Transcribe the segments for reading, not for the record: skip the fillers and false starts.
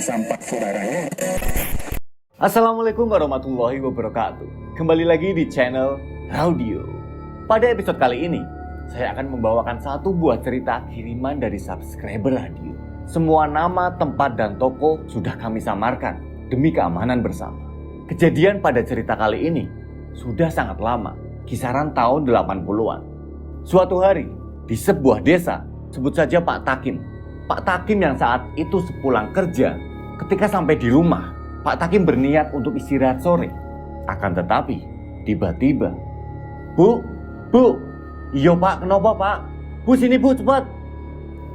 Sampah saudaranya. Assalamualaikum warahmatullahi wabarakatuh. Kembali lagi di channel Raudio. Pada episode kali ini, saya akan membawakan satu buah cerita kiriman dari subscriber radio. Semua nama, tempat, dan toko sudah kami samarkan demi keamanan bersama. Kejadian pada cerita kali ini sudah sangat lama, kisaran tahun 80-an. Suatu hari, di sebuah desa, sebut saja Pak Takim. Pak Takim yang saat itu sepulang kerja, ketika sampai di rumah, Pak Takim berniat untuk istirahat sore. Akan tetapi, tiba-tiba, Bu, iya Pak, kenapa Pak? Bu, sini Bu, cepat.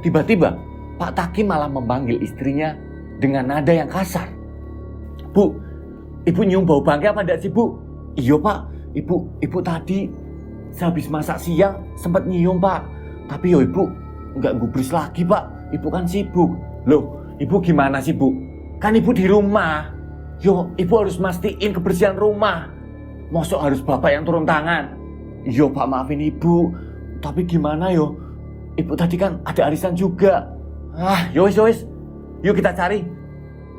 Tiba-tiba, Pak Takim malah memanggil istrinya dengan nada yang kasar. Bu, Ibu nyium bau bangkai apa enggak sih Bu? Iya Pak, Ibu tadi sehabis masak siang sempat nyium Pak. Tapi yo Ibu enggak gubris lagi Pak, Ibu kan sibuk. Loh, Ibu gimana sih Bu? Kan Ibu di rumah. Yo, Ibu harus mastiin kebersihan rumah. Mosok harus Bapak yang turun tangan. Yo Pak, maafin Ibu. Tapi gimana yo? Ibu tadi kan ada arisan juga. Yo wis. Yuk kita cari.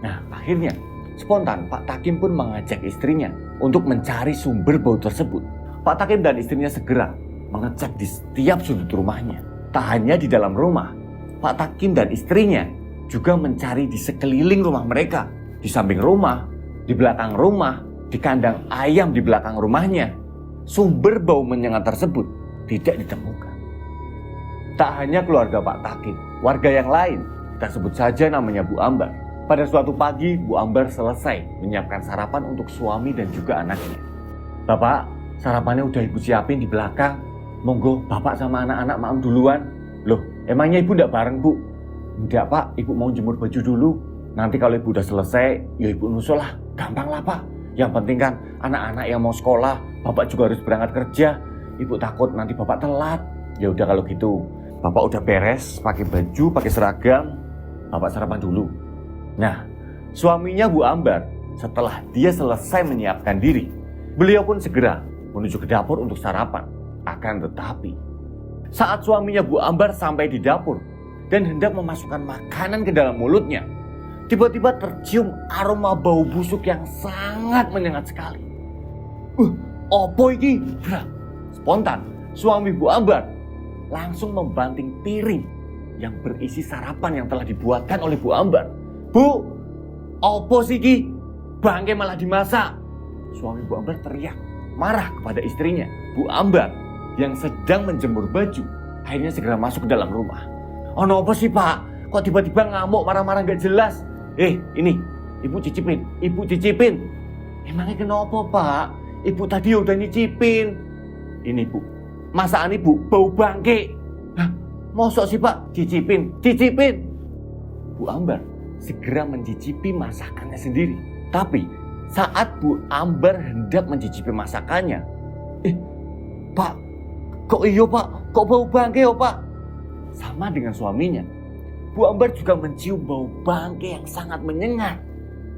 Nah, akhirnya spontan Pak Takim pun mengajak istrinya untuk mencari sumber bau tersebut. Pak Takim dan istrinya segera mengecek di setiap sudut rumahnya. Tak hanya di dalam rumah, Pak Takim dan istrinya juga mencari di sekeliling rumah mereka. Di samping rumah, di belakang rumah, di kandang ayam di belakang rumahnya. Sumber bau menyengat tersebut tidak ditemukan. Tak hanya keluarga Pak Takim, warga yang lain, kita sebut saja namanya Bu Ambar. Pada suatu pagi, Bu Ambar selesai menyiapkan sarapan untuk suami dan juga anaknya. Bapak, sarapannya udah Ibu siapin di belakang. Monggo Bapak sama anak-anak makan duluan. Loh, emangnya Ibu enggak bareng Bu? Enggak Pak, Ibu mau jemur baju dulu. Nanti kalau Ibu udah selesai, ya Ibu nusul lah. Gampang lah Pak. Yang penting kan anak-anak yang mau sekolah, Bapak juga harus berangkat kerja. Ibu takut nanti Bapak telat. Ya udah kalau gitu, Bapak udah beres, pakai baju, pakai seragam, Bapak sarapan dulu. Nah, suaminya Bu Ambar, setelah dia selesai menyiapkan diri, beliau pun segera menuju ke dapur untuk sarapan. Akan tetapi, saat suaminya Bu Ambar sampai di dapur dan hendak memasukkan makanan ke dalam mulutnya, tiba-tiba tercium aroma bau busuk yang sangat menyengat sekali. Opo iki? Spontan, suami Bu Ambar langsung membanting piring yang berisi sarapan yang telah dibuatkan oleh Bu Ambar. Bu, opo sih ki? Bangke malah dimasak. Suami Bu Ambar teriak, marah kepada istrinya, Bu Ambar, yang sedang menjemur baju. Akhirnya segera masuk ke dalam rumah. Ono apa sih Pak? Kok tiba-tiba ngamuk marah-marah gak jelas? Ini, Ibu cicipin. Emangnya kenapa Pak? Ibu tadi udah nyicipin. Ini Bu, masakan Ibu bau bangke. Mosok sih Pak? Cicipin. Bu Ambar segera mencicipi masakannya sendiri. Tapi saat Bu Ambar hendak mencicipi masakannya, Pak, kok iyo Pak? Kok bau bangke yo Pak? Sama dengan suaminya, Bu Ambar juga mencium bau bangke yang sangat menyengat.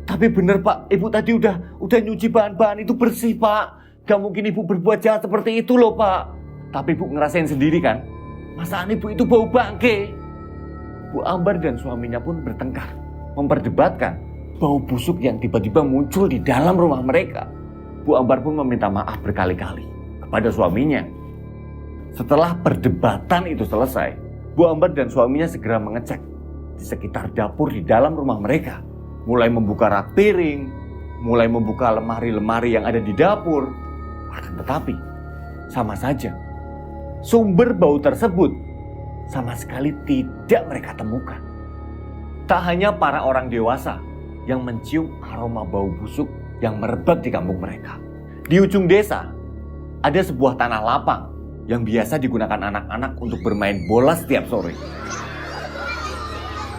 Tapi bener Pak, Ibu tadi udah nyuci bahan-bahan itu bersih Pak. Gak mungkin Ibu berbuat jahat seperti itu loh Pak. Tapi Ibu ngerasain sendiri kan, masakan Ibu itu bau bangke. Bu Ambar dan suaminya pun bertengkar, memperdebatkan bau busuk yang tiba-tiba muncul di dalam rumah mereka. Bu Ambar pun meminta maaf berkali-kali kepada suaminya. Setelah perdebatan itu selesai, Bu Ambar dan suaminya segera mengecek di sekitar dapur di dalam rumah mereka. Mulai membuka rak piring, mulai membuka lemari-lemari yang ada di dapur. Akan tetapi, sama saja, sumber bau tersebut sama sekali tidak mereka temukan. Tak hanya para orang dewasa yang mencium aroma bau busuk yang merebak di kampung mereka. Di ujung desa, ada sebuah tanah lapang yang biasa digunakan anak-anak untuk bermain bola setiap sore.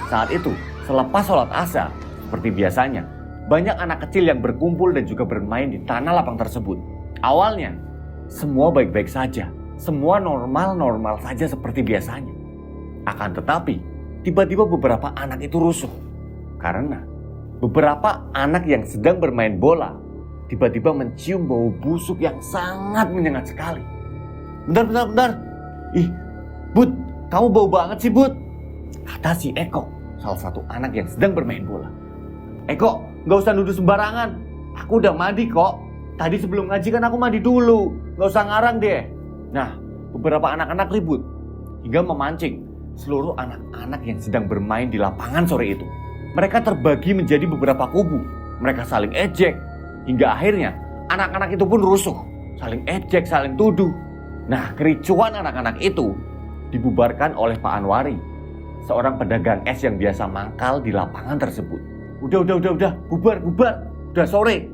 Saat itu, selepas sholat asar, seperti biasanya, banyak anak kecil yang berkumpul dan juga bermain di tanah lapang tersebut. Awalnya, semua baik-baik saja. Semua normal-normal saja seperti biasanya. Akan tetapi, tiba-tiba beberapa anak itu rusuh. Karena beberapa anak yang sedang bermain bola tiba-tiba mencium bau busuk yang sangat menyengat sekali. Bentar. Ih, Bud, kamu bau banget sih Bud, kata si Eko, salah satu anak yang sedang bermain bola. Kok, nggak usah nuduh sembarangan. Aku udah mandi kok. Tadi sebelum ngaji kan aku mandi dulu. Nggak usah ngarang deh. Nah, beberapa anak-anak ribut hingga memancing seluruh anak-anak yang sedang bermain di lapangan sore itu. Mereka terbagi menjadi beberapa kubu. Mereka saling ejek. Hingga akhirnya anak-anak itu pun rusuh. Saling ejek, saling tuduh. Nah, kericuan anak-anak itu dibubarkan oleh Pak Anwari, seorang pedagang es yang biasa mangkal di lapangan tersebut. Udah, bubar. Udah sore.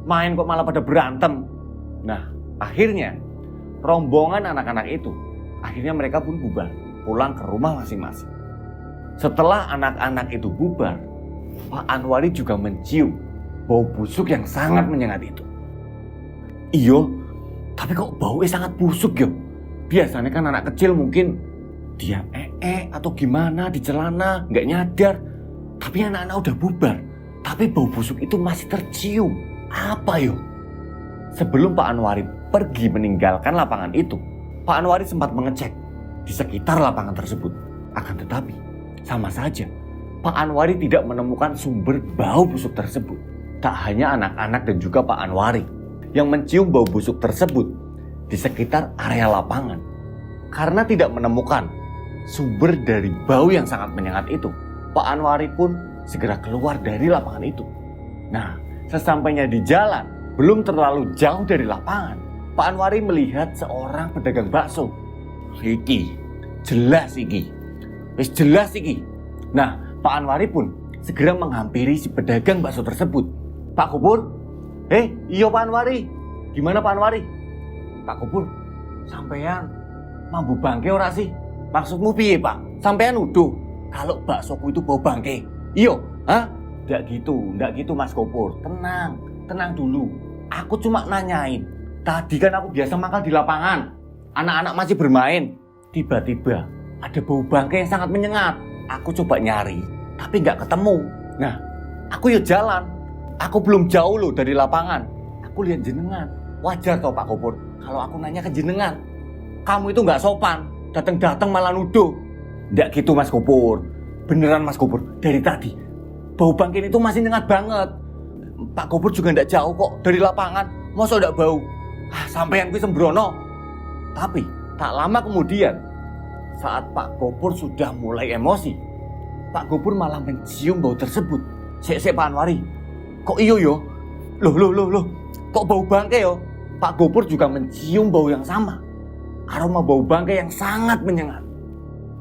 Main kok malah pada berantem. Nah, akhirnya rombongan anak-anak itu, akhirnya mereka pun bubar, pulang ke rumah masing-masing. Setelah anak-anak itu bubar, Pak Anwari juga mencium bau busuk yang sangat menyengat itu. Iyo, tapi kok baunya sangat busuk yo? Biasanya kan anak kecil mungkin dia atau gimana di celana, nggak nyadar. Tapi anak-anak udah bubar, tapi bau busuk itu masih tercium. Apa yo? Sebelum Pak Anwari pergi meninggalkan lapangan itu, Pak Anwari sempat mengecek di sekitar lapangan tersebut. Akan tetapi, sama saja, Pak Anwari tidak menemukan sumber bau busuk tersebut. Tak hanya anak-anak dan juga Pak Anwari yang mencium bau busuk tersebut di sekitar area lapangan. Karena tidak menemukan sumber dari bau yang sangat menyengat itu, Pak Anwari pun segera keluar dari lapangan itu. Nah, sesampainya di jalan, belum terlalu jauh dari lapangan, Pak Anwari melihat seorang pedagang bakso. Iki, jelas iki. Wis jelas iki. Nah, Pak Anwari pun segera menghampiri si pedagang bakso tersebut. Pak Kupur? Iya Pak Anwari. Gimana Pak Anwari? Pak Kupur, sampean mambu bangke ora sih? Maksudmu piye Pak? Sampean nuduh kalau baksoku itu bau bangke. Iya, Nggak gitu Mas Kupur. Tenang dulu. Aku cuma nanyain. Tadi kan aku biasa makan di lapangan. Anak-anak masih bermain. Tiba-tiba ada bau bangke yang sangat menyengat. Aku coba nyari, tapi nggak ketemu. Nah, aku yuk jalan. Aku belum jauh loh dari lapangan. Aku lihat jenengan. Wajar toh Pak Kupur kalau aku nanya ke jenengan. Kamu itu nggak sopan. Datang malah nuduh. Nggak gitu Mas Kupur. Beneran Mas Kupur. Dari tadi bau bangke itu masih nyengat banget. Pak Kupur juga nggak jauh kok dari lapangan. Masa nggak bau? Sampean kuwi sembrono. Tapi tak lama kemudian, saat Pak Kupur sudah mulai emosi, Pak Kupur malah mencium bau tersebut. Sek Pak Anwari, kok iyo yo? Loh, kok bau bangke yo? Pak Kupur juga mencium bau yang sama. Aroma bau bangke yang sangat menyengat.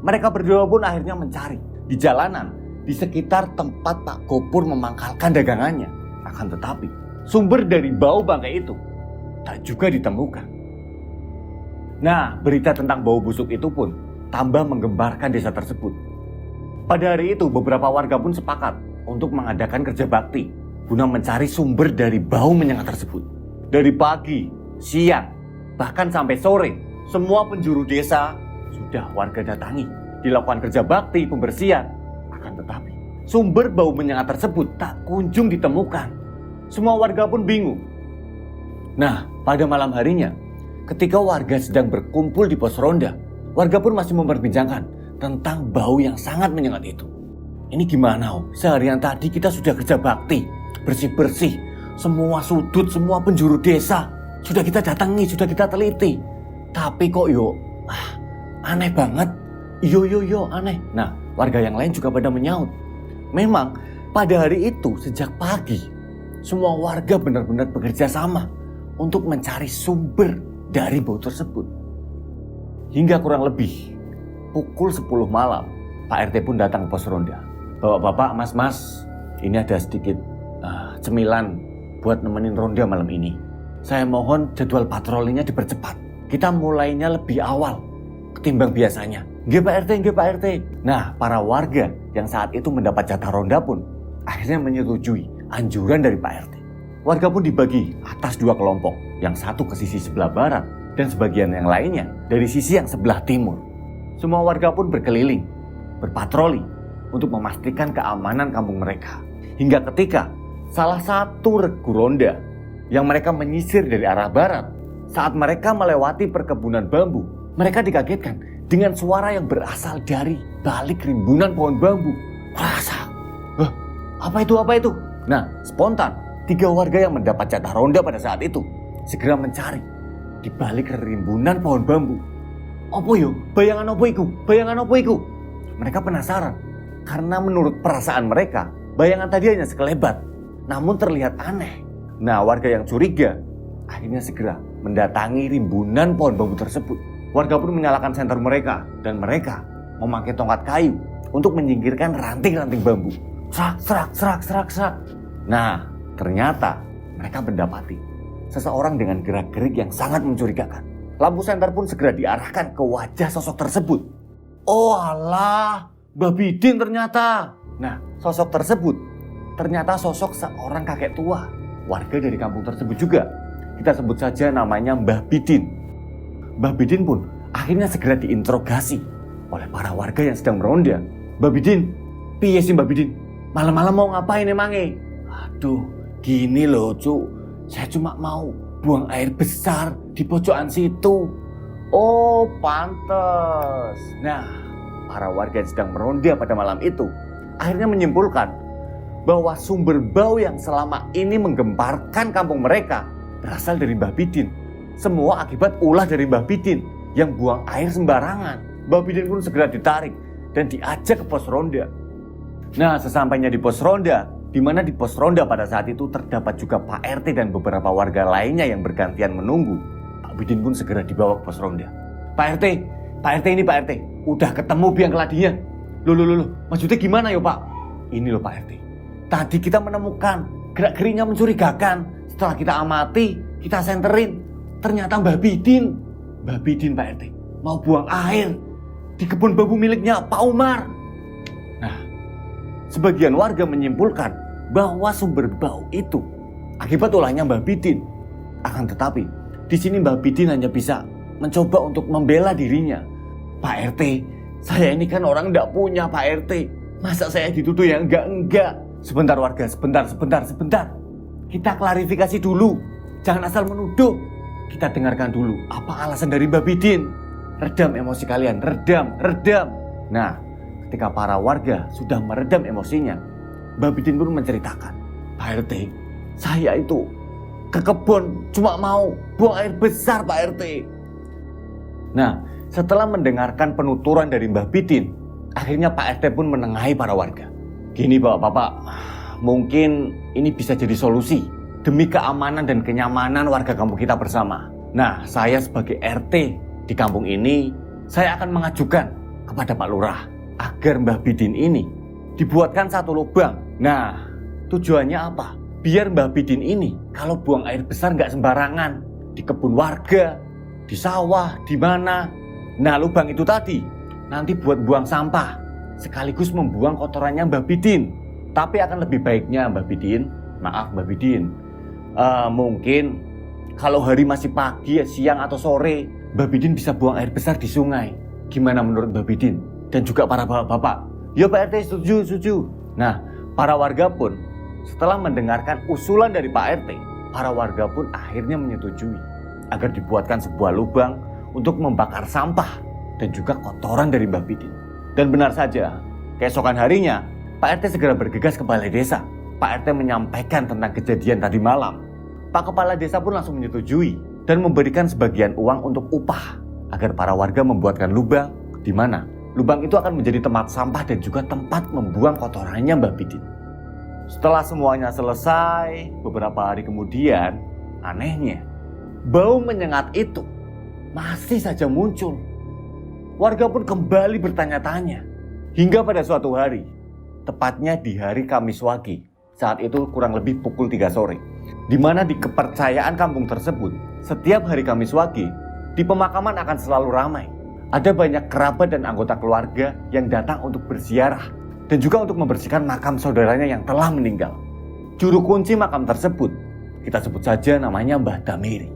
Mereka berdua pun akhirnya mencari di jalanan, di sekitar tempat Pak Kupur memangkalkan dagangannya. Akan tetapi, sumber dari bau bangke itu tak juga ditemukan. Nah, berita tentang bau busuk itu pun tambah menggembarkan desa tersebut. Pada hari itu, beberapa warga pun sepakat untuk mengadakan kerja bakti guna mencari sumber dari bau menyengat tersebut. Dari pagi, siang, bahkan sampai sore, semua penjuru desa sudah warga datangi, dilakukan kerja bakti pembersihan. Akan tetapi, sumber bau menyengat tersebut tak kunjung ditemukan. Semua warga pun bingung. Nah, pada malam harinya, ketika warga sedang berkumpul di pos ronda, warga pun masih memperbincangkan tentang bau yang sangat menyengat itu. Ini gimana Om? Seharian tadi kita sudah kerja bakti, bersih-bersih, semua sudut, semua penjuru desa sudah kita datangi, sudah kita teliti. Tapi kok aneh banget. Yo, aneh. Nah, warga yang lain juga pada menyaut. Memang pada hari itu sejak pagi, semua warga benar-benar bekerja sama untuk mencari sumber dari bau tersebut. Hingga kurang lebih pukul 10 malam, Pak RT pun datang ke pos ronda. Bapak-bapak, mas-mas, ini ada sedikit cemilan buat nemenin ronda malam ini. Saya mohon jadwal patrolinya dipercepat. Kita mulainya lebih awal ketimbang biasanya. Nggih Pak RT. Nah, para warga yang saat itu mendapat jatah ronda pun akhirnya menyetujui anjuran dari Pak RT. Warga pun dibagi atas 2 kelompok. Yang satu ke sisi sebelah barat dan sebagian yang lainnya dari sisi yang sebelah timur. Semua warga pun berkeliling, berpatroli untuk memastikan keamanan kampung mereka. Hingga ketika salah satu regu ronda yang mereka menyisir dari arah barat, saat mereka melewati perkebunan bambu, mereka dikagetkan dengan suara yang berasal dari balik rimbunan pohon bambu. Rasa. Hah, apa itu? Nah, spontan 3 warga yang mendapat jatah ronda pada saat itu segera mencari di balik rimbunan pohon bambu. Apa yo? Bayangan apa iku? Mereka penasaran karena menurut perasaan mereka, bayangan tadi hanya sekelebat, namun terlihat aneh. Nah, warga yang curiga akhirnya segera mendatangi rimbunan pohon bambu tersebut. Warga pun menyalakan senter mereka dan mereka memakai tongkat kayu untuk menyingkirkan ranting-ranting bambu. Serak. Nah, ternyata mereka mendapati seseorang dengan gerak-gerik yang sangat mencurigakan. Lampu senter pun segera diarahkan ke wajah sosok tersebut. Oh alah, Mbah Bidin ternyata. Nah, sosok tersebut ternyata sosok seorang kakek tua, warga dari kampung tersebut juga. Kita sebut saja namanya Mbah Bidin. Mbah Bidin pun akhirnya segera diinterogasi oleh para warga yang sedang meronda. Mbah Bidin, piye sih Mbah Bidin? Malam-malam mau ngapain emangnya? Aduh, gini loh cu, saya cuma mau buang air besar di pojokan situ. Oh pantes. Nah, para warga yang sedang meronda pada malam itu akhirnya menyimpulkan bahwa sumber bau yang selama ini menggemparkan kampung mereka berasal dari Mbah Bidin. Semua akibat ulah dari Mbah Bidin yang buang air sembarangan. Mbah Bidin pun segera ditarik dan diajak ke pos ronda. Nah, sesampainya di pos ronda, di mana di pos ronda pada saat itu terdapat juga Pak RT dan beberapa warga lainnya yang bergantian menunggu, Pak Bidin pun segera dibawa ke pos ronda. Pak RT ini Pak RT, udah ketemu biang keladinya. Loh, maksudnya gimana ya Pak? Ini loh Pak RT, tadi kita menemukan gerak-geriknya mencurigakan. Setelah kita amati, kita senterin, ternyata Mbah Bidin Pak RT mau buang air di kebun bambu miliknya Pak Umar. Nah, sebagian warga menyimpulkan bahwa sumber bau itu akibat ulahnya Mbah Bidin. Akan tetapi, di sini Mbah Bidin hanya bisa mencoba untuk membela dirinya. Pak RT, saya ini kan orang enggak punya Pak RT. Masa saya dituduh yang enggak? Sebentar warga, sebentar. Kita klarifikasi dulu. Jangan asal menuduh. Kita dengarkan dulu apa alasan dari Mbah Bidin. Redam emosi kalian, redam. Nah, ketika para warga sudah meredam emosinya, Mbah Bidin pun menceritakan, Pak RT, saya itu ke kebun cuma mau buang air besar Pak RT. Nah, setelah mendengarkan penuturan dari Mbah Bidin, akhirnya Pak RT pun menengahi para warga. Gini Bapak, mungkin ini bisa jadi solusi demi keamanan dan kenyamanan warga kampung kita bersama. Nah, saya sebagai RT di kampung ini, saya akan mengajukan kepada Pak Lurah agar Mbah Bidin ini dibuatkan satu lubang. Nah, tujuannya apa? Biar Mbah Bidin ini kalau buang air besar nggak sembarangan di kebun warga, di sawah, di mana. Nah, lubang itu tadi nanti buat buang sampah sekaligus membuang kotorannya Mbah Bidin. Tapi akan lebih baiknya Mbah Bidin, mungkin kalau hari masih pagi, siang atau sore, Mbah Bidin bisa buang air besar di sungai. Gimana menurut Mbah Bidin? Dan juga para bapak-bapak. Ya Pak RT, setuju. Nah, para warga pun setelah mendengarkan usulan dari Pak RT, para warga pun akhirnya menyetujui agar dibuatkan sebuah lubang untuk membakar sampah dan juga kotoran dari Mbah Bidin. Dan benar saja, keesokan harinya, Pak RT segera bergegas ke balai desa. Pak RT menyampaikan tentang kejadian tadi malam. Pak Kepala Desa pun langsung menyetujui dan memberikan sebagian uang untuk upah agar para warga membuatkan lubang di mana lubang itu akan menjadi tempat sampah dan juga tempat membuang kotorannya Mbah Bidin. Setelah semuanya selesai, beberapa hari kemudian, anehnya, bau menyengat itu masih saja muncul. Warga pun kembali bertanya-tanya. Hingga pada suatu hari, tepatnya di hari Kamis Wage, saat itu kurang lebih pukul 3 sore, di mana di kepercayaan kampung tersebut, setiap hari Kamis Wage, di pemakaman akan selalu ramai. Ada banyak kerabat dan anggota keluarga yang datang untuk berziarah dan juga untuk membersihkan makam saudaranya yang telah meninggal. Juru kunci makam tersebut, kita sebut saja namanya Mbah Damiri.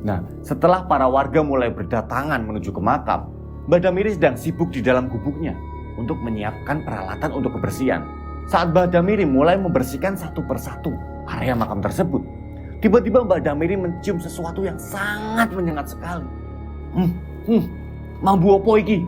Nah, setelah para warga mulai berdatangan menuju ke makam, Mbah Damiri sedang sibuk di dalam gubuknya untuk menyiapkan peralatan untuk kebersihan. Saat Mbah Damiri mulai membersihkan satu persatu area makam tersebut, tiba-tiba Mbah Damiri mencium sesuatu yang sangat menyengat sekali. Mambu apa iki?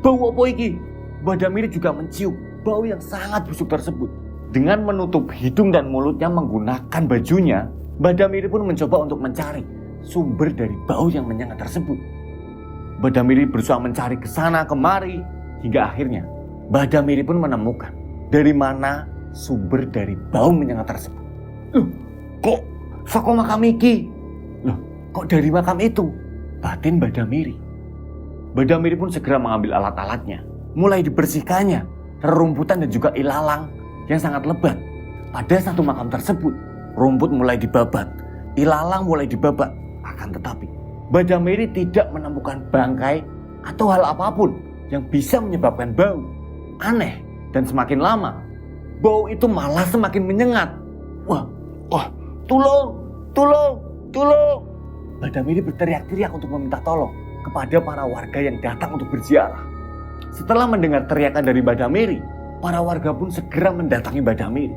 Bau apa iki? Mbah Damiri juga mencium bau yang sangat busuk tersebut. Dengan menutup hidung dan mulutnya menggunakan bajunya, Mbah Damiri pun mencoba untuk mencari sumber dari bau yang menyengat tersebut. Mbah Damiri berusaha mencari ke sana kemari, hingga akhirnya Mbah Damiri pun menemukan dari mana sumber dari bau menyengat tersebut. Loh, kok saka makam iki? Loh, kok dari makam itu? Batin Mbah Damiri. Mbah Damiri pun segera mengambil alat-alatnya, mulai dibersihkannya, rerumputan dan juga ilalang yang sangat lebat. Pada satu makam tersebut, rumput mulai dibabat, ilalang mulai dibabat. Akan tetapi, Mbah Damiri tidak menemukan bangkai atau hal apapun yang bisa menyebabkan bau. Aneh, dan semakin lama, bau itu malah semakin menyengat. Wah, tolong. Mbah Damiri berteriak-teriak untuk meminta tolong kepada para warga yang datang untuk berziarah. Setelah mendengar teriakan dari Mbah Damiri, para warga pun segera mendatangi Mbah Damiri.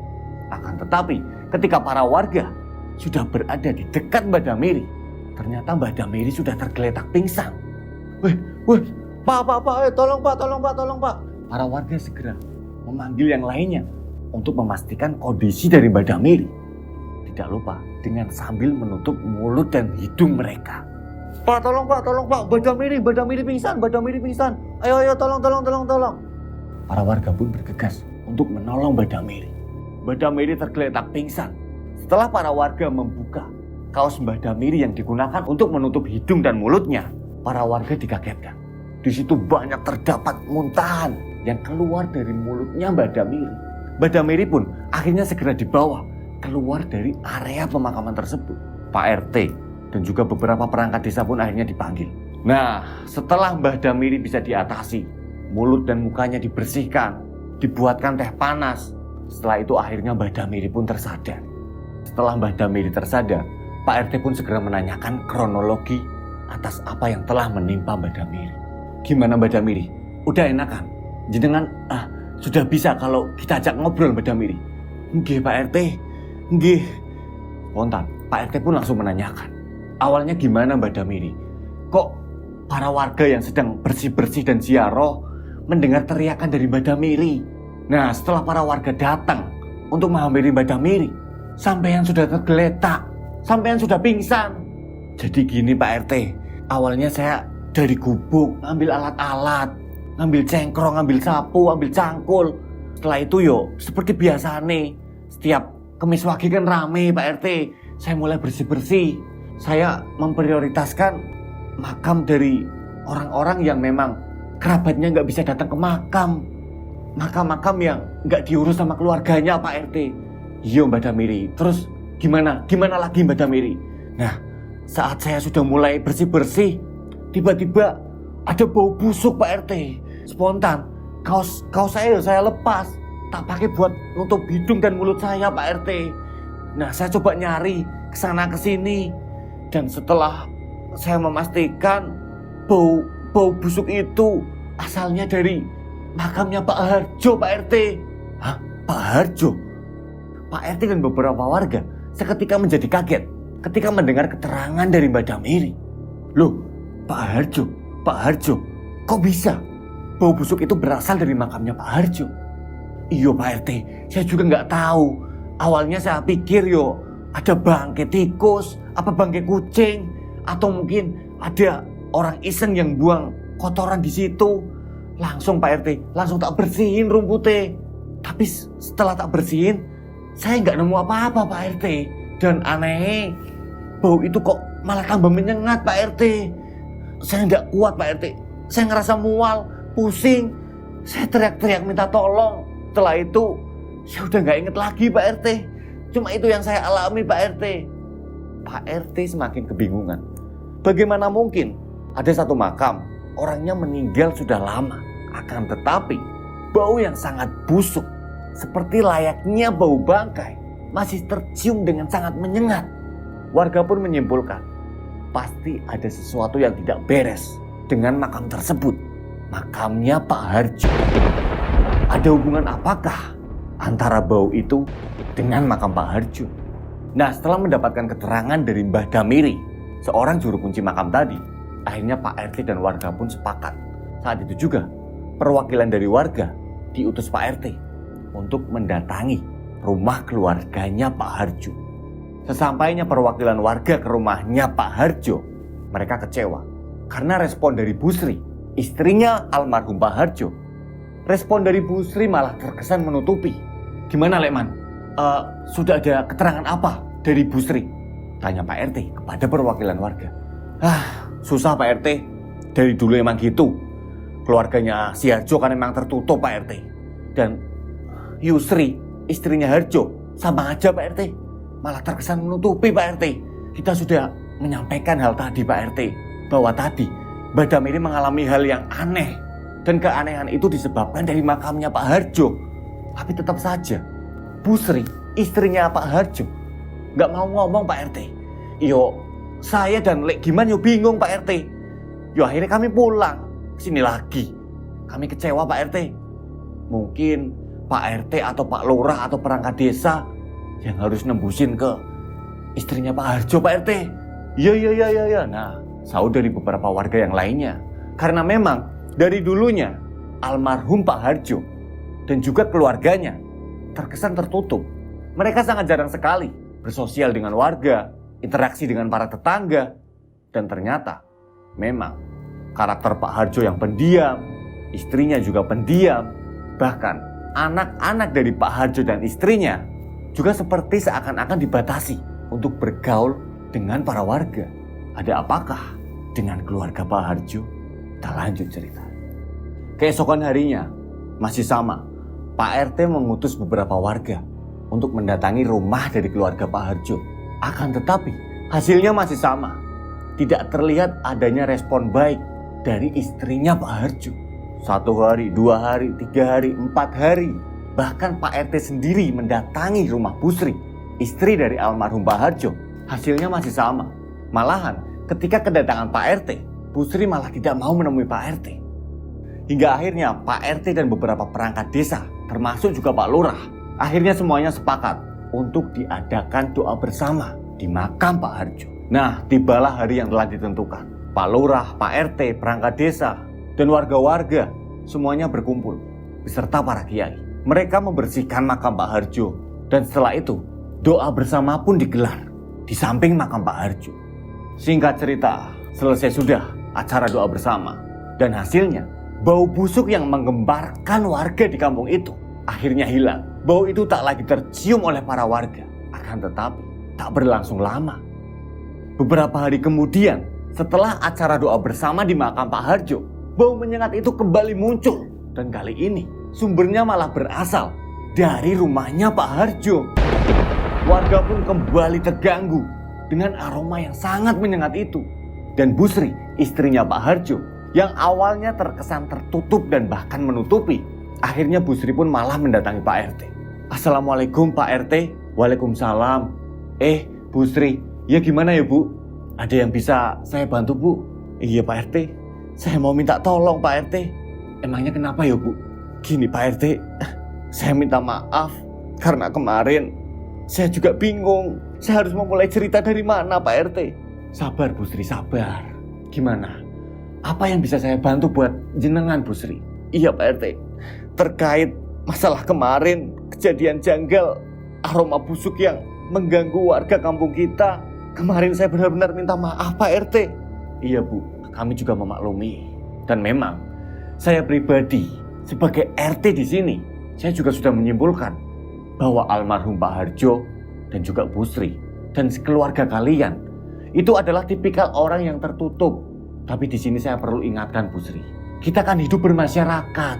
Akan tetapi, ketika para warga sudah berada di dekat Mbah Damiri, ternyata Mbah Damiri sudah tergeletak pingsan. Pak, tolong Pak. Para warga segera memanggil yang lainnya untuk memastikan kondisi dari Mbah Damiri. Tidak lupa dengan sambil menutup mulut dan hidung mereka. Pak, tolong Pak, Mbah Damiri pingsan. Ayo, tolong. Para warga pun bergegas untuk menolong Mbah Damiri. Mbah Damiri tergeletak pingsan. Setelah para warga membuka kaos Mbah Damiri yang digunakan untuk menutup hidung dan mulutnya, para warga dikagetkan. Di situ banyak terdapat muntahan yang keluar dari mulutnya Mbah Damiri. Mbah Damiri pun akhirnya segera dibawa keluar dari area pemakaman tersebut. Pak RT dan juga beberapa perangkat desa pun akhirnya dipanggil. Nah, setelah Mbah Damiri bisa diatasi, mulut dan mukanya dibersihkan, dibuatkan teh panas. Setelah itu akhirnya Mbah Damiri pun tersadar. Setelah Mbah Damiri tersadar, Pak RT pun segera menanyakan kronologi atas apa yang telah menimpa Mbah Damiri. Gimana Mbah Damiri? Udah enakan? Jenengan sudah bisa kalau kita ajak ngobrol Mbah Damiri? Nggih Pak RT, nggih. Spontan, Pak RT pun langsung menanyakan. Awalnya gimana Mbah Damiri? Kok para warga yang sedang bersih-bersih dan ziarah mendengar teriakan dari Mbah Damiri? Nah, setelah para warga datang untuk menghampiri Mbah Damiri, sampean sudah tergeletak, sampean sudah pingsan. Jadi gini Pak RT, awalnya saya dari gubuk ngambil alat-alat, ngambil cengkrong, ngambil sapu, ngambil cangkul. Setelah itu seperti biasa nih, setiap Kemis Wage kan rame Pak RT. Saya mulai bersih-bersih. Saya memprioritaskan makam dari orang-orang yang memang kerabatnya nggak bisa datang ke makam. Makam-makam yang nggak diurus sama keluarganya Pak RT. Iya Mbah Damiri. Terus gimana lagi Mbah Damiri? Nah, saat saya sudah mulai bersih-bersih, tiba-tiba ada bau busuk Pak RT. Spontan, kaos saya lepas. Tak pakai buat nutup hidung dan mulut saya Pak RT. Nah, saya coba nyari kesana kesini, dan setelah saya memastikan bau busuk itu asalnya dari makamnya Pak Harjo Pak RT. Hah? Pak Harjo? Pak RT dan beberapa warga seketika menjadi kaget ketika mendengar keterangan dari Mbah Damiri. Loh, Pak Harjo, kok bisa bau busuk itu berasal dari makamnya Pak Harjo? Iya Pak RT, saya juga nggak tahu. Awalnya saya pikir ada bangkai tikus, apa bangkai kucing, atau mungkin ada orang iseng yang buang kotoran di situ. Langsung Pak RT, langsung tak bersihin rumputnya. Tapi setelah tak bersihin, saya nggak nemu apa-apa Pak RT. Dan aneh, bau itu kok malah tambah menyengat Pak RT. Saya nggak kuat Pak RT. Saya ngerasa mual, pusing. Saya teriak-teriak minta tolong. Setelah itu, saya udah nggak inget lagi Pak RT. Cuma itu yang saya alami Pak RT. Pak RT semakin kebingungan. Bagaimana mungkin ada satu makam, orangnya meninggal sudah lama, akan tetapi bau yang sangat busuk, seperti layaknya bau bangkai, masih tercium dengan sangat menyengat. Warga pun menyimpulkan, pasti ada sesuatu yang tidak beres dengan makam tersebut. Makamnya Pak Harjo. Ada hubungan apakah antara bau itu dengan makam Pak Harjo? Nah, setelah mendapatkan keterangan dari Mbah Damiri, seorang juru kunci makam tadi, akhirnya Pak RT dan warga pun sepakat. Saat itu juga, perwakilan dari warga diutus Pak RT untuk mendatangi rumah keluarganya Pak Harjo. Sesampainya perwakilan warga ke rumahnya Pak Harjo, mereka kecewa karena respon dari Bu Sri, istrinya almarhum Pak Harjo. Respon dari Bu Sri malah terkesan menutupi. Gimana Lekman? Sudah ada keterangan apa dari Bu Sri? Tanya Pak RT kepada perwakilan warga. Susah Pak RT. Dari dulu emang gitu. Keluarganya si Harjo kan emang tertutup Pak RT. Dan Yusri, istrinya Harjo, sama aja Pak RT. Malah terkesan menutupi Pak RT. Kita sudah menyampaikan hal tadi Pak RT. Bahwa tadi Mbak Damiri mengalami hal yang aneh. Dan keanehan itu disebabkan dari makamnya Pak Harjo. Tapi tetap saja Bu Sri, istrinya Pak Harjo, gak mau ngomong Pak RT. Yo, saya dan Lek Giman yo bingung Pak RT. Yo akhirnya kami pulang sini lagi. Kami kecewa Pak RT. Mungkin Pak RT atau Pak Lurah atau perangkat desa yang harus nembusin ke istrinya Pak Harjo Pak RT. Iya. Nah, sahut dari beberapa warga yang lainnya. Karena memang dari dulunya almarhum Pak Harjo dan juga keluarganya terkesan tertutup. Mereka sangat jarang sekali bersosial dengan warga, interaksi dengan para tetangga. Dan ternyata memang karakter Pak Harjo yang pendiam, istrinya juga pendiam. Bahkan anak-anak dari Pak Harjo dan istrinya juga seperti seakan-akan dibatasi untuk bergaul dengan para warga. Ada apakah dengan keluarga Pak Harjo? Kita lanjut cerita. Keesokan harinya masih sama. Pak RT mengutus beberapa warga untuk mendatangi rumah dari keluarga Pak Harjo. Akan tetapi hasilnya masih sama. Tidak terlihat adanya respon baik dari istrinya Pak Harjo. 1 hari, 2 hari, 3 hari, 4 hari. Bahkan Pak RT sendiri mendatangi rumah Bu Sri, istri dari almarhum Pak Harjo. Hasilnya masih sama. Malahan ketika kedatangan Pak RT, Bu Sri malah tidak mau menemui Pak RT. Hingga akhirnya Pak RT dan beberapa perangkat desa, termasuk juga Pak Lurah, akhirnya semuanya sepakat untuk diadakan doa bersama di makam Pak Harjo. Nah, tibalah hari yang telah ditentukan. Pak Lurah, Pak RT, perangkat desa, dan warga-warga semuanya berkumpul beserta para kiai. Mereka membersihkan makam Pak Harjo, dan setelah itu doa bersama pun digelar di samping makam Pak Harjo. Singkat cerita, selesai sudah acara doa bersama, dan hasilnya bau busuk yang menggemparkan warga di kampung itu akhirnya hilang. Bau itu tak lagi tercium oleh para warga. Akan tetapi tak berlangsung lama. Beberapa hari kemudian, setelah acara doa bersama di makam Pak Harjo, bau menyengat itu kembali muncul. Dan kali ini sumbernya malah berasal dari rumahnya Pak Harjo. Warga pun kembali terganggu dengan aroma yang sangat menyengat itu. Dan Bu Sri, istrinya Pak Harjo, yang awalnya terkesan tertutup dan bahkan menutupi, akhirnya Bu Sri pun malah mendatangi Pak RT. Assalamualaikum Pak RT. Waalaikumsalam. Bu Sri, ya gimana ya Bu? Ada yang bisa saya bantu Bu? Iya Pak RT, saya mau minta tolong Pak RT. Emangnya kenapa ya Bu? Gini Pak RT, saya minta maaf karena kemarin saya juga bingung. Saya harus memulai cerita dari mana Pak RT? Sabar Bu Sri, sabar. Gimana? Apa yang bisa saya bantu buat jenengan Bu Sri? Iya Pak RT, terkait masalah kemarin, kejadian janggal, aroma busuk yang mengganggu warga kampung kita. Kemarin saya benar-benar minta maaf Pak RT. Iya Bu, kami juga memaklumi. Dan memang saya pribadi sebagai RT di sini, saya juga sudah menyimpulkan bahwa almarhum Pak Harjo dan juga Bu Sri dan keluarga kalian itu adalah tipikal orang yang tertutup. Tapi di sini saya perlu ingatkan Bu Sri, kita kan hidup bermasyarakat.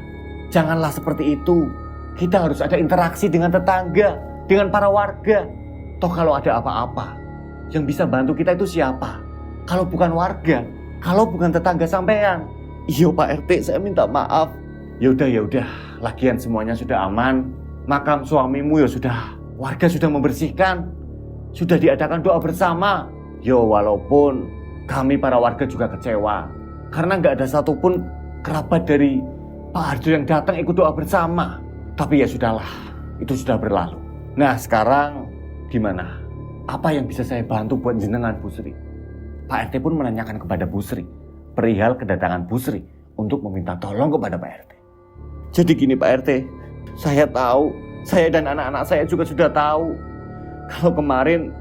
Janganlah seperti itu. Kita harus ada interaksi dengan tetangga, dengan para warga. Toh kalau ada apa-apa, yang bisa bantu kita itu siapa? Kalau bukan warga, kalau bukan tetangga sampean. Iya Pak RT, saya minta maaf. Yaudah, lagian semuanya sudah aman. Makam suamimu ya sudah, warga sudah membersihkan, sudah diadakan doa bersama. Yo, walaupun kami para warga juga kecewa karena gak ada satupun kerabat dari Pak Harjo yang datang ikut doa bersama. Tapi ya sudahlah, itu sudah berlalu. Nah sekarang gimana? Apa yang bisa saya bantu buat jenengan Bu Sri? Pak RT pun menanyakan kepada Bu Sri perihal kedatangan Bu Sri untuk meminta tolong kepada Pak RT. Jadi gini Pak RT, saya tahu, saya dan anak-anak saya juga sudah tahu kalau kemarin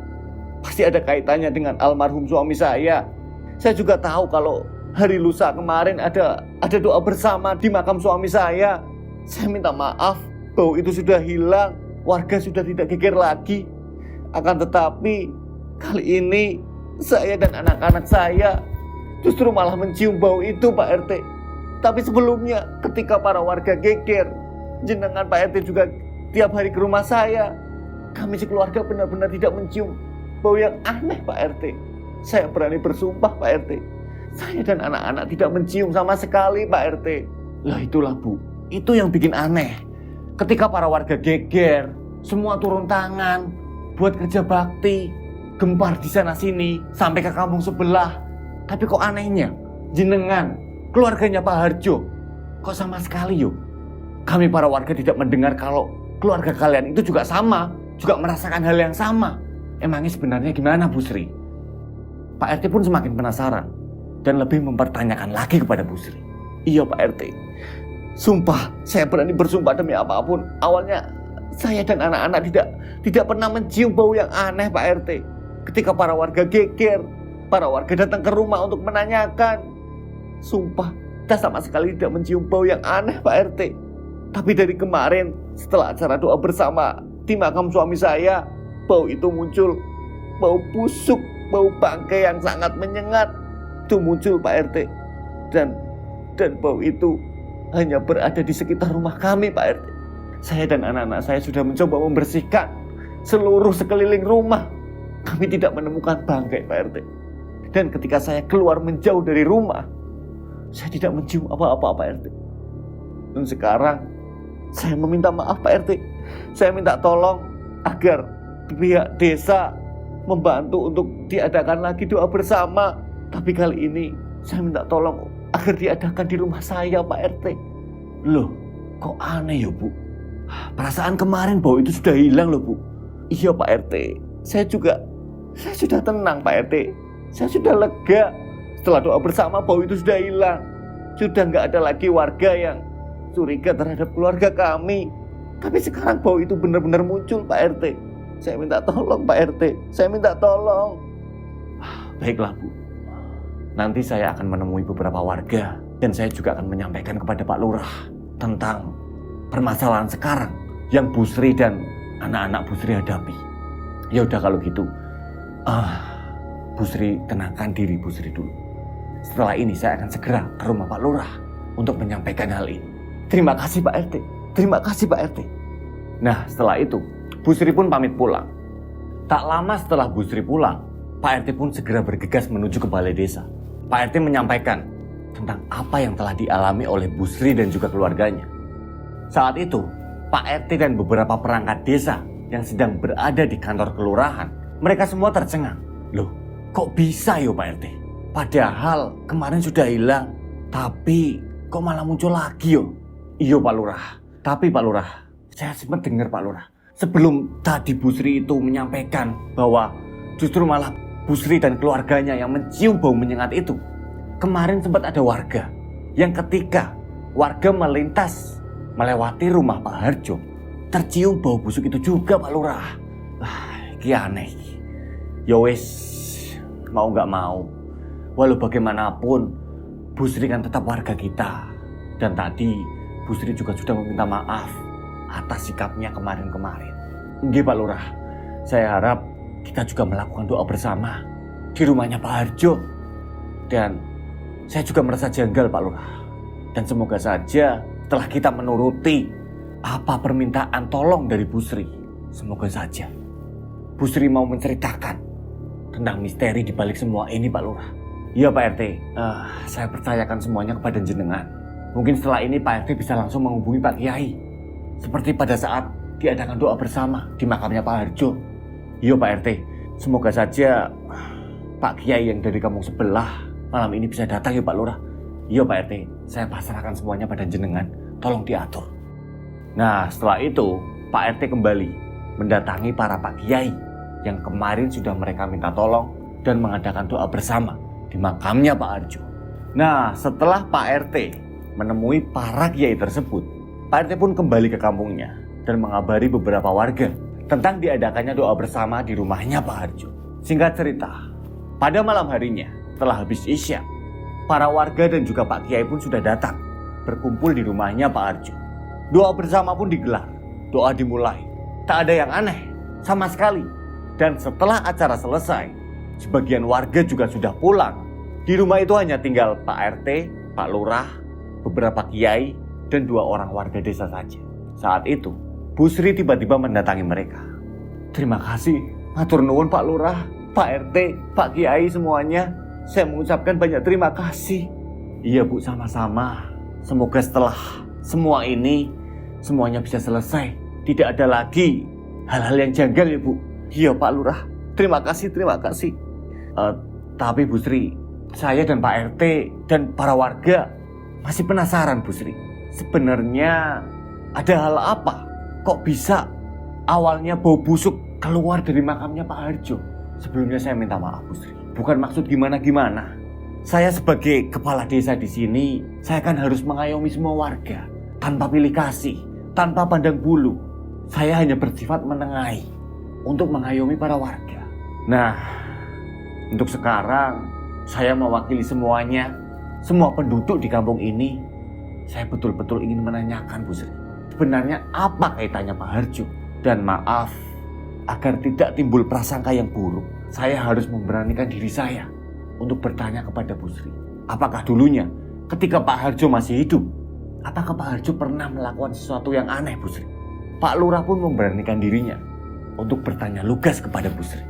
pasti ada kaitannya dengan almarhum suami saya. Saya juga tahu kalau hari lusa kemarin ada doa bersama di makam suami saya. Saya minta maaf, bau itu sudah hilang, warga sudah tidak geger lagi. Akan tetapi kali ini saya dan anak-anak saya justru malah mencium bau itu Pak RT. Tapi sebelumnya ketika para warga geger, jenengan Pak RT juga tiap hari ke rumah saya. Kami sekeluarga benar-benar tidak mencium bau yang aneh Pak RT. Saya berani bersumpah Pak RT, saya dan anak-anak tidak mencium sama sekali Pak RT. Lah itulah Bu, itu yang bikin aneh. Ketika para warga geger, semua turun tangan buat kerja bakti, gempar di sana sini sampai ke kampung sebelah. Tapi kok anehnya, jenengan, keluarganya Pak Harjo, kok sama sekali yuk. Kami para warga tidak mendengar kalau keluarga kalian itu juga sama, juga merasakan hal yang sama. Emangnya sebenarnya gimana Bu Sri? Pak RT pun semakin penasaran dan lebih mempertanyakan lagi kepada Bu Sri. Iya Pak RT, sumpah saya berani bersumpah demi apapun. Awalnya saya dan anak-anak tidak pernah mencium bau yang aneh Pak RT. Ketika para warga geger, para warga datang ke rumah untuk menanyakan, sumpah kita sama sekali tidak mencium bau yang aneh Pak RT. Tapi dari kemarin setelah acara doa bersama di makam suami saya, bau itu muncul, bau busuk, bau bangkai yang sangat menyengat itu muncul Pak RT. Dan bau itu hanya berada di sekitar rumah kami Pak RT. Saya dan anak-anak saya sudah mencoba membersihkan seluruh sekeliling rumah. Kami tidak menemukan bangkai Pak RT. Dan ketika saya keluar menjauh dari rumah, saya tidak mencium apa-apa Pak RT. Dan sekarang saya meminta maaf Pak RT. Saya minta tolong agar pihak desa membantu untuk diadakan lagi doa bersama. Tapi kali ini saya minta tolong agar diadakan di rumah saya Pak RT. Loh, kok aneh ya Bu? Perasaan kemarin bau itu sudah hilang loh Bu. Iya Pak RT, saya sudah tenang Pak RT. Saya sudah lega. Setelah doa bersama bau itu sudah hilang. Sudah nggak ada lagi warga yang curiga terhadap keluarga kami. Tapi sekarang bau itu benar-benar muncul Pak RT. Saya minta tolong Pak RT, saya minta tolong. Baiklah Bu, nanti saya akan menemui beberapa warga dan saya juga akan menyampaikan kepada Pak Lurah tentang permasalahan sekarang yang Bu Sri dan anak-anak Bu Sri hadapi. Ya udah kalau gitu, Bu Sri tenangkan diri Bu Sri dulu. Setelah ini saya akan segera ke rumah Pak Lurah untuk menyampaikan hal ini. Terima kasih Pak RT, terima kasih Pak RT. Nah setelah itu Bu Sri pun pamit pulang. Tak lama setelah Bu Sri pulang, Pak RT pun segera bergegas menuju ke balai desa. Pak RT menyampaikan tentang apa yang telah dialami oleh Bu Sri dan juga keluarganya. Saat itu, Pak RT dan beberapa perangkat desa yang sedang berada di kantor kelurahan, mereka semua tercengang. Loh, kok bisa ya Pak RT? Padahal kemarin sudah hilang, tapi kok malah muncul lagi yo? Iya Pak Lurah, tapi Pak Lurah, saya sempat dengar Pak Lurah. Sebelum tadi Bu Sri itu menyampaikan bahwa justru malah Bu Sri dan keluarganya yang mencium bau menyengat itu. Kemarin sempat ada warga yang ketika warga melintas melewati rumah Pak Harjo, tercium bau busuk itu juga Pak Lurah. Ini aneh. Ya wes, mau gak mau, walau bagaimanapun Bu Sri kan tetap warga kita. Dan tadi Bu Sri juga sudah meminta maaf atas sikapnya kemarin-kemarin. Nggih Pak Lurah, saya harap kita juga melakukan doa bersama di rumahnya Pak Harjo. Dan saya juga merasa janggal Pak Lurah. Dan semoga saja setelah kita menuruti apa permintaan tolong dari Bu Sri, semoga saja Bu Sri mau menceritakan tentang misteri di balik semua ini Pak Lurah. Iya Pak RT, saya percayakan semuanya kepada jenengan. Mungkin setelah ini Pak RT bisa langsung menghubungi Pak Kiai, seperti pada saat diadakan doa bersama di makamnya Pak Harjo. Iya Pak RT, semoga saja Pak Kiai yang dari kampung sebelah malam ini bisa datang ya Pak Lurah. Iya Pak RT, saya pasrahkan semuanya pada jenengan, tolong diatur. Nah setelah itu Pak RT kembali mendatangi para Pak Kiai yang kemarin sudah mereka minta tolong dan mengadakan doa bersama di makamnya Pak Harjo. Nah setelah Pak RT menemui para Kiai tersebut, Pak RT pun kembali ke kampungnya dan mengabari beberapa warga tentang diadakannya doa bersama di rumahnya Pak Harjo. Singkat cerita, pada malam harinya setelah habis isya, para warga dan juga Pak Kiai pun sudah datang berkumpul di rumahnya Pak Harjo. Doa bersama pun digelar, doa dimulai. Tak ada yang aneh sama sekali. Dan setelah acara selesai, sebagian warga juga sudah pulang. Di rumah itu hanya tinggal Pak RT, Pak Lurah, beberapa kiai, dan 2 orang warga desa saja. Saat itu, Bu Sri tiba-tiba mendatangi mereka. Terima kasih, matur nuwun Pak Lurah, Pak RT, Pak Kiai semuanya. Saya mengucapkan banyak terima kasih. Iya Bu, sama-sama. Semoga setelah semua ini, semuanya bisa selesai. Tidak ada lagi hal-hal yang janggal ya Bu. Iya Pak Lurah, terima kasih. Tapi Bu Sri, saya dan Pak RT dan para warga masih penasaran Bu Sri. Sebenarnya ada hal apa? Kok bisa awalnya bau busuk keluar dari makamnya Pak Harjo? Sebelumnya saya minta maaf Bu Sri. Bukan maksud gimana-gimana. Saya sebagai kepala desa di sini, saya kan harus mengayomi semua warga tanpa pilih kasih, tanpa pandang bulu. Saya hanya bersifat menengahi untuk mengayomi para warga. Nah, untuk sekarang saya mewakili semuanya, semua penduduk di kampung ini. Saya betul-betul ingin menanyakan Bu Sri, sebenarnya apa kaitannya Pak Harjo? Dan maaf, agar tidak timbul prasangka yang buruk, saya harus memberanikan diri saya untuk bertanya kepada Bu Sri. Apakah dulunya ketika Pak Harjo masih hidup, apakah Pak Harjo pernah melakukan sesuatu yang aneh Bu Sri? Pak Lurah pun memberanikan dirinya untuk bertanya lugas kepada Bu Sri.